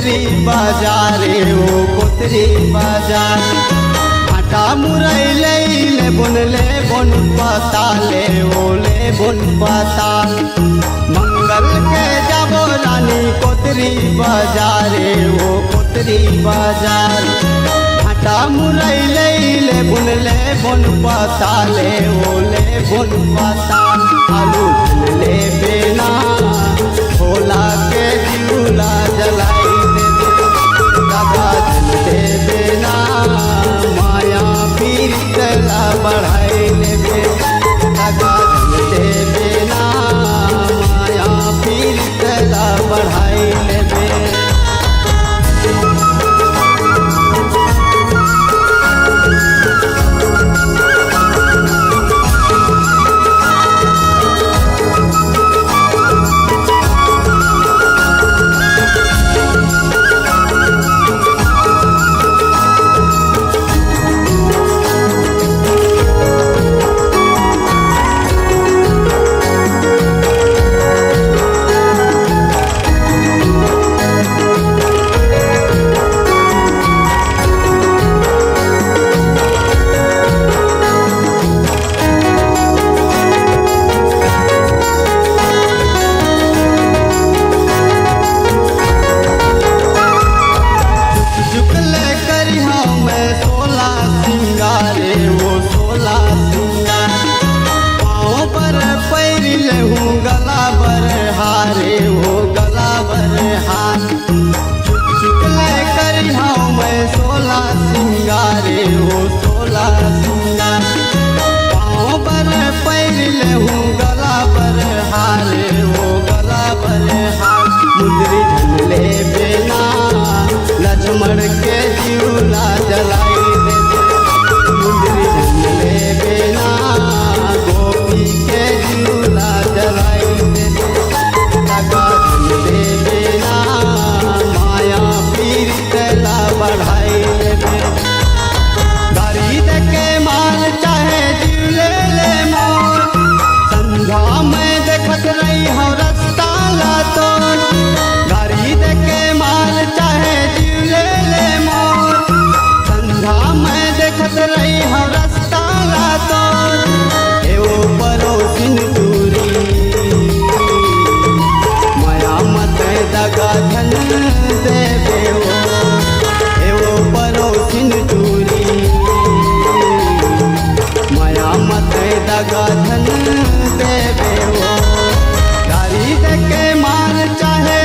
कोतरी बाजारे ओ कोतरी बाजार आटा मुरई ले बुनले बुन पाताले ओले बुन पाताल मंगल के जाबो रानी कोतरी बाजारे ओ कोतरी बाजार आटा मुरई ले बुनले बुन पाताले ओले बुन पाताल आलू ले बेना भोला के झूला जलाई दे दादा दे बेना माया पीर चला बढ़ाई ले दादा दे बेना माया पीर चला बढ़ाई ले गला बर हारे हो गला बर हार चुकले करी हाँ मैं 16 सिंगारे हो 16 सिंगार पाँव पर पैर ले हूँ गला बर हारे हो गला बर हार मुंदरी झंडले बेना लक्ष्मण के झूला जलाई दे मुंदरी झंडले बेना गोपी के झूला जलाई दे दादा दे बेना माया पीर चला बढ़ाई दे गाड़ी दे के माल चाहे जीव ले मोर संध्या में देखत रही हूँ रास्ता ला तो गाड़ी दे के माल चाहे जीव ले मोर संध्या में देखत रही हूँ रास्ता ला तो एवो परोसिन दूरी माया मत दगा धन देवे हो एवो परोसिन दूरी माया मत दगा धन देवे हो गाड़ी दे के मार चाहे